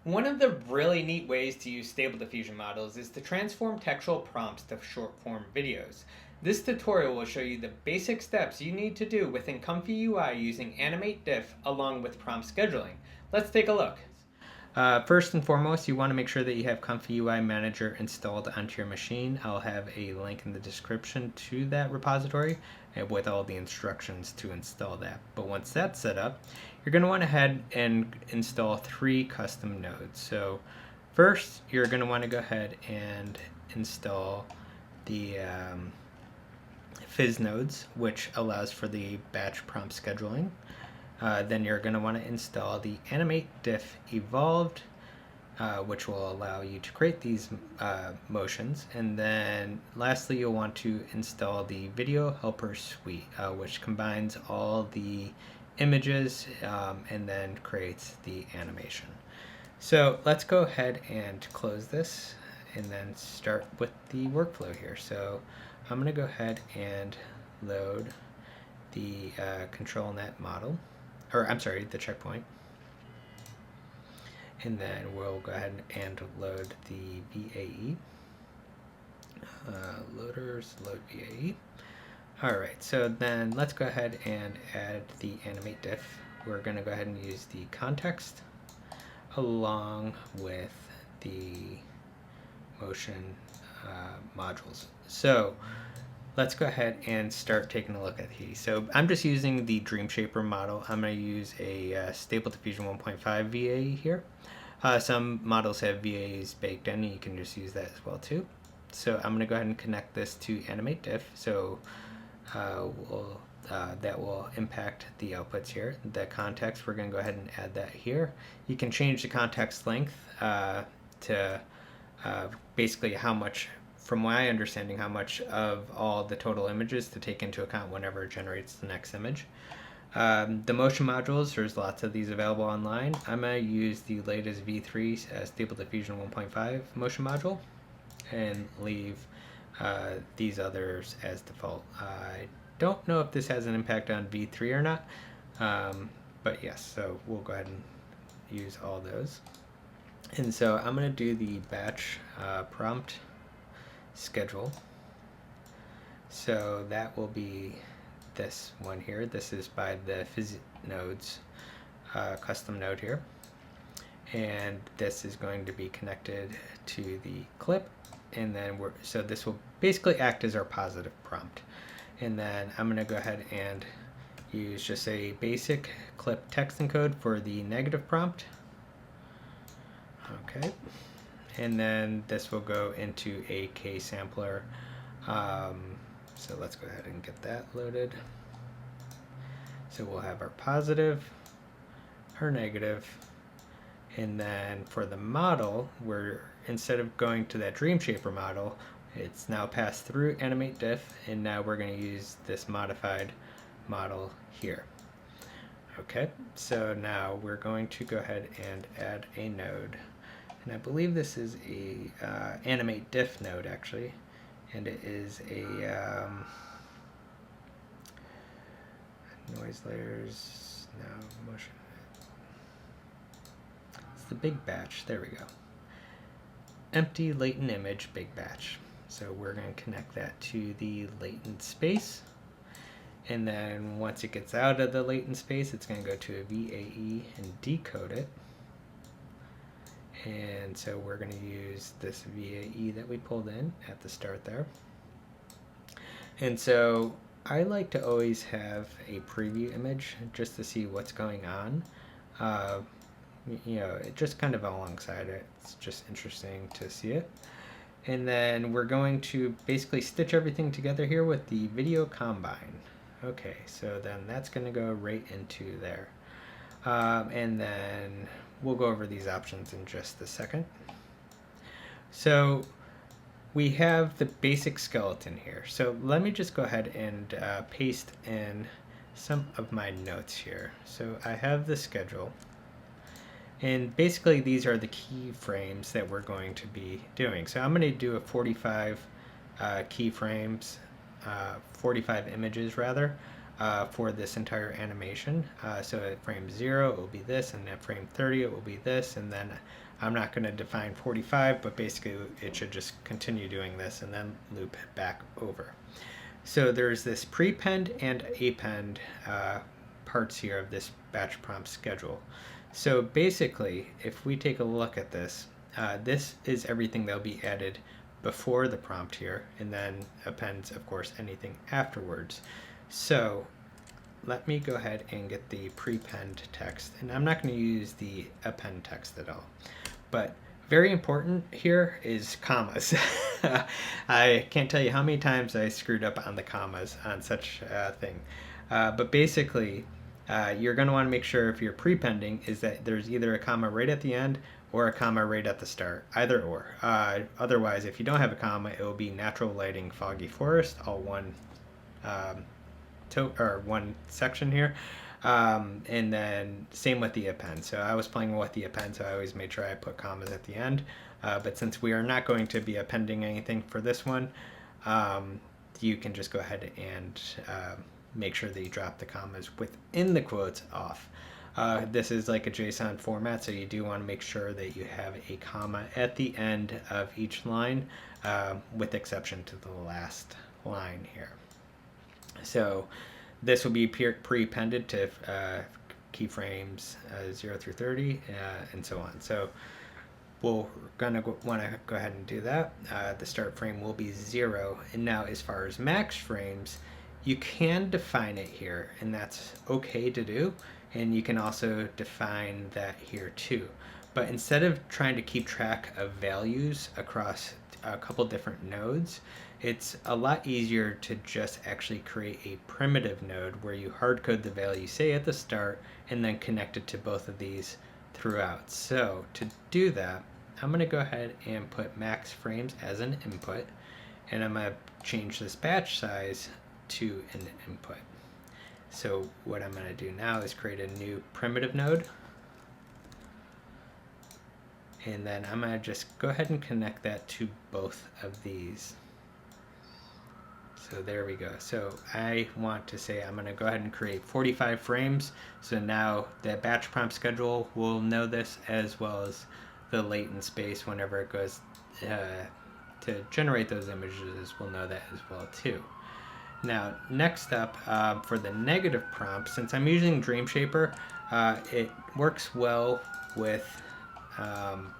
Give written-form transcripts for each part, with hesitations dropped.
One of the really neat ways to use Stable Diffusion models is to transform textual prompts to short-form videos. This tutorial will show you the basic steps you need to do within ComfyUI using AnimateDiff along with prompt scheduling. Let's take a look. First and foremost, you want to make sure that you have ComfyUI Manager installed onto your machine. I'll have a link in the description to that repository with all the instructions to install that. But once that's set up, you're going to want to head and install 3 custom nodes. So first, you're going to want to go ahead and install the Fizz nodes, which allows for the batch prompt scheduling. Then you're going to want to install the AnimateDiff Evolved, which will allow you to create these motions. And then lastly, you'll want to install the Video Helper Suite, which combines all the images and then creates the animation. So let's go ahead and close this and then start with the workflow here. So I'm going to go ahead and load the ControlNet model, or I'm sorry, the checkpoint. And then we'll go ahead and load the VAE. Loaders, load VAE. Alright, so then let's go ahead and add the AnimateDiff. We're going to go ahead and use the context along with the motion modules. So let's go ahead and start taking a look at these. So I'm just using the Dreamshaper model. I'm going to use a Stable Diffusion 1.5 VAE here. Some models have VAEs baked in, and you can just use that as well too. So I'm going to go ahead and connect this to AnimateDiff. So that will impact the outputs here. The context, we're going to go ahead and add that here. You can change the context length to basically how much, from my understanding, how much of all the total images to take into account whenever it generates the next image. The motion modules, there's lots of these available online. I'm going to use the latest V3 Stable Diffusion 1.5 motion module and leave these others as default. I don't know if this has an impact on V3 or not, but yes, so we'll go ahead and use all those. And so I'm going to do the batch prompt schedule. So that will be this one here. This is by the Fizz nodes custom node here. And this is going to be connected to the clip. And then so this will basically act as our positive prompt. And then I'm going to go ahead and use just a basic clip text encode for the negative prompt. Okay. And then this will go into a K sampler. So let's go ahead and get that loaded. So we'll have our positive, our negative, and then for the model, instead of going to that Dreamshaper model, it's now passed through AnimateDiff, and now we're going to use this modified model here. Okay, so now we're going to go ahead and add a node. And I believe this is a AnimateDiff node, actually. And it is a noise layers, no, motion. It's the big batch, there we go. Empty latent image, big batch. So we're going to connect that to the latent space. And then once it gets out of the latent space, it's going to go to a VAE and decode it. And so we're going to use this VAE that we pulled in at the start there. And so I like to always have a preview image just to see what's going on. You know, it just kind of alongside it. It's just interesting to see it. And then we're going to basically stitch everything together here with the video combine. Okay, so then that's going to go right into there. And then we'll go over these options in just a second. So we have the basic skeleton here. So let me just go ahead and paste in some of my notes here. So I have the schedule. And basically these are the keyframes that we're going to be doing. So I'm going to do a 45 keyframes, 45 images rather, for this entire animation. So at frame 0 it will be this, and at frame 30 it will be this, and then I'm not going to define 45, but basically it should just continue doing this and then loop it back over. So there's this prepend and append parts here of this batch prompt schedule. So basically, if we take a look at this, this is everything that'll be added before the prompt here, and then appends, of course, anything afterwards. So let me go ahead and get the prepend text, and I'm not going to use the append text at all. But very important here is commas. I can't tell you how many times I screwed up on the commas on such a thing. But basically, you're going to want to make sure if you're prepending is that there's either a comma right at the end or a comma right at the start, either or. Otherwise, if you don't have a comma, it will be natural lighting, foggy forest, all one one section here. And then same with the append. So I was playing with the append, so I always made sure I put commas at the end. But since we are not going to be appending anything for this one, you can just go ahead and make sure that you drop the commas within the quotes off. This is like a JSON format, so you do want to make sure that you have a comma at the end of each line, with exception to the last line here. So this will be pre-appended to keyframes 0 through 30 and so on. So we're gonna want to go ahead and do that. The start frame will be 0. And now as far as max frames, you can define it here, and that's okay to do. And you can also define that here too. But instead of trying to keep track of values across a couple different nodes, it's a lot easier to just actually create a primitive node where you hard code the value, say at the start, and then connect it to both of these throughout. So to do that, I'm going to go ahead and put max frames as an input, and I'm going to change this batch size to an input. So what I'm going to do now is create a new primitive node, and then I'm going to just go ahead and connect that to both of these. So there we go. So I want to say I'm going to go ahead and create 45 frames. So now the batch prompt schedule will know this, as well as the latent space whenever it goes to generate those images will know that as well too. Now next up, for the negative prompt, since I'm using Dreamshaper, it works well with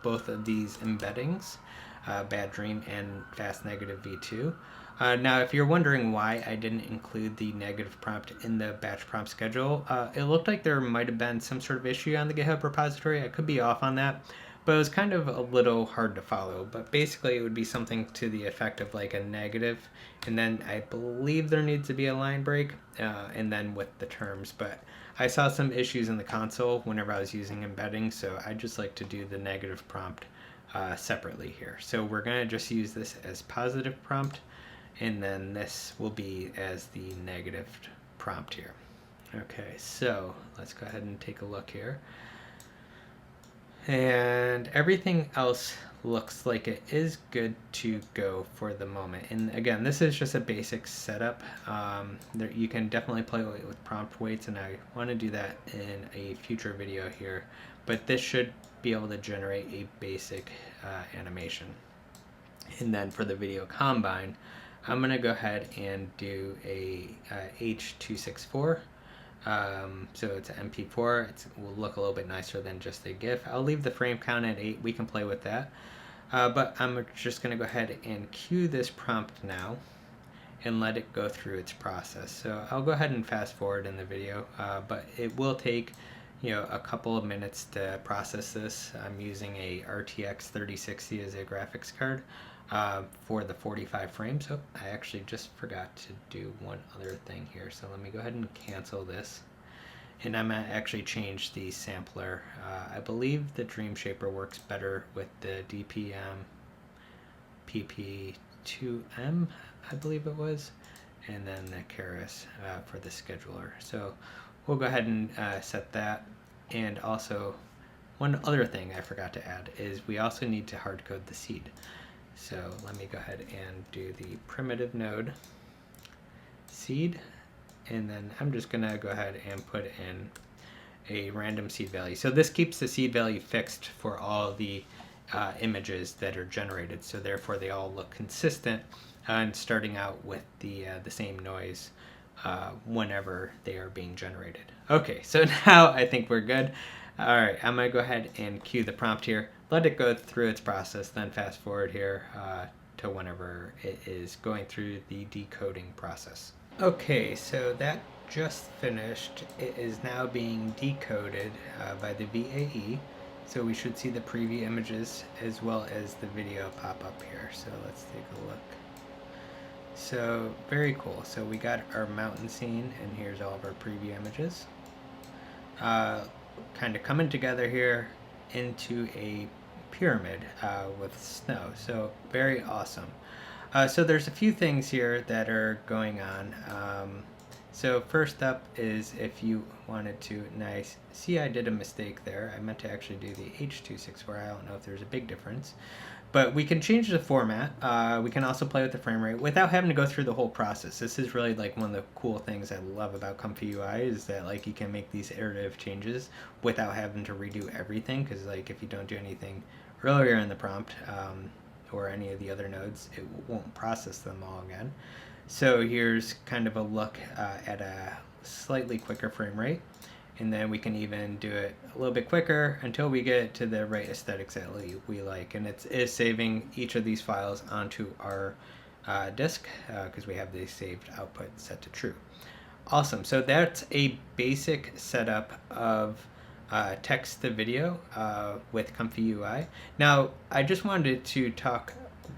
both of these embeddings, Bad Dream and Fast Negative V2. Now, if you're wondering why I didn't include the negative prompt in the batch prompt schedule, it looked like there might have been some sort of issue on the GitHub repository. I could be off on that, but it was kind of a little hard to follow. But basically, it would be something to the effect of like a negative, and then I believe there needs to be a line break, and then with the terms. But I saw some issues in the console whenever I was using embedding, so I just like to do the negative prompt separately here. So we're going to just use this as positive prompt, and then this will be as the negative prompt here. Okay, so let's go ahead and take a look here. And everything else looks like it is good to go for the moment. And again, this is just a basic setup. You can definitely play with prompt weights, and I want to do that in a future video here. But this should be able to generate a basic animation. And then for the video combine, I'm going to go ahead and do a H.264. So it's an MP4. It will look a little bit nicer than just a GIF. I'll leave the frame count at 8. We can play with that. But I'm just going to go ahead and cue this prompt now and let it go through its process. So I'll go ahead and fast forward in the video, but it will take a couple of minutes to process this. I'm using a RTX 3060 as a graphics card for the 45 frames. So I actually just forgot to do one other thing here. So let me go ahead and cancel this. And I'm going to actually change the sampler. I believe the Dreamshaper works better with the DPM PP2M, I believe it was, and then the Keras for the scheduler. So we'll go ahead and set that. And also, one other thing I forgot to add is we also need to hard code the seed. So let me go ahead and do the primitive node seed, and then I'm just gonna go ahead and put in a random seed value. So this keeps the seed value fixed for all the images that are generated. So therefore they all look consistent and starting out with the same noise whenever they are being generated. Okay, so now I think we're good. All right, I'm gonna go ahead and cue the prompt here, let it go through its process, then fast forward here to whenever it is going through the decoding process. Okay, so that just finished. It is now being decoded by the VAE. So we should see the preview images as well as the video pop up here. So let's take a look. So very cool. So we got our mountain scene, and here's all of our preview images. Kind of coming together here into a pyramid with snow. So very awesome. So there's a few things here that are going on. So first up is if you wanted to, nice, see I did a mistake there. I meant to actually do the H.264. I don't know if there's a big difference. But we can change the format. We can also play with the frame rate without having to go through the whole process. This is really like one of the cool things I love about ComfyUI is that like you can make these iterative changes without having to redo everything. Because like if you don't do anything earlier in the prompt or any of the other nodes, it won't process them all again. So here's kind of a look at a slightly quicker frame rate. And then we can even do it a little bit quicker until we get to the right aesthetics that we like. And it is saving each of these files onto our disk because we have the saved output set to true. Awesome. So that's a basic setup of text-to-video with ComfyUI. Now, I just wanted to talk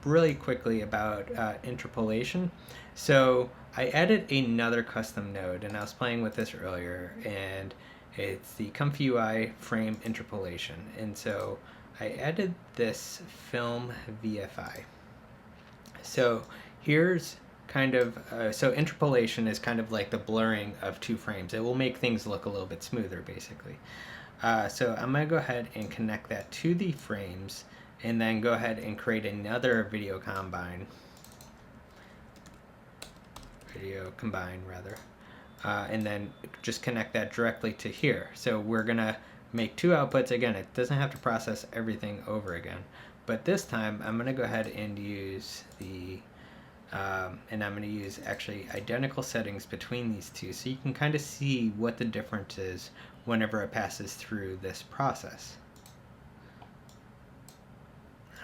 really quickly about interpolation. So I added another custom node, and I was playing with this earlier, and it's the ComfyUI frame interpolation. And so I added this film VFI. So here's kind of, so interpolation is kind of like the blurring of two frames. It will make things look a little bit smoother, basically. So I'm going to go ahead and connect that to the frames, and then go ahead and create another video combine rather, and then just connect that directly to here. So we're gonna make two outputs. Again, it doesn't have to process everything over again, but this time I'm gonna go ahead and use the and I'm gonna use actually identical settings between these two, so you can kind of see what the difference is whenever it passes through this process.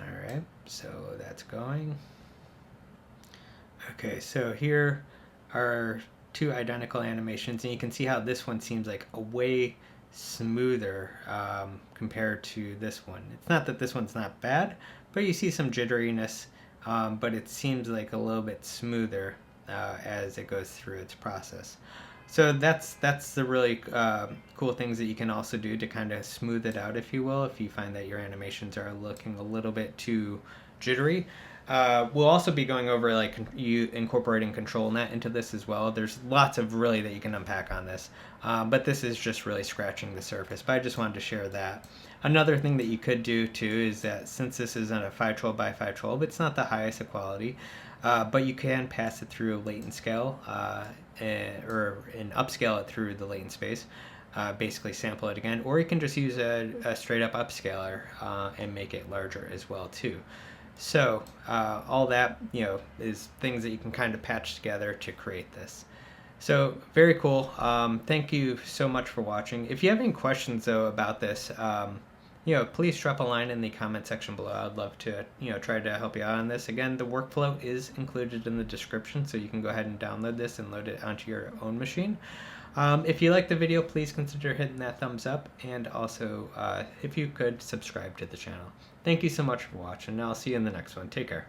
All right, so that's going. Okay, so here are two identical animations, and you can see how this one seems like a way smoother compared to this one. It's not that this one's not bad, but you see some jitteriness, but it seems like a little bit smoother as it goes through its process. So that's the really cool things that you can also do to kind of smooth it out, if you will, if you find that your animations are looking a little bit too jittery. We'll also be going over like you incorporating control net into this as well. There's lots of really that you can unpack on this, but this is just really scratching the surface. But I just wanted to share that. Another thing that you could do too is that since this is on a 512 by 512, it's not the highest of quality, but you can pass it through a latent scale or an upscale it through the latent space. Basically sample it again, or you can just use a straight up upscaler and make it larger as well too. So all that, you know, is things that you can kind of patch together to create this. So very cool. Thank you so much for watching. If you have any questions though about this, you know, please drop a line in the comment section below. I'd love to, you know, try to help you out on this. Again, the workflow is included in the description, so you can go ahead and download this and load it onto your own machine. If you like the video, please consider hitting that thumbs up, and also if you could subscribe to the channel. Thank you so much for watching, and I'll see you in the next one. Take care.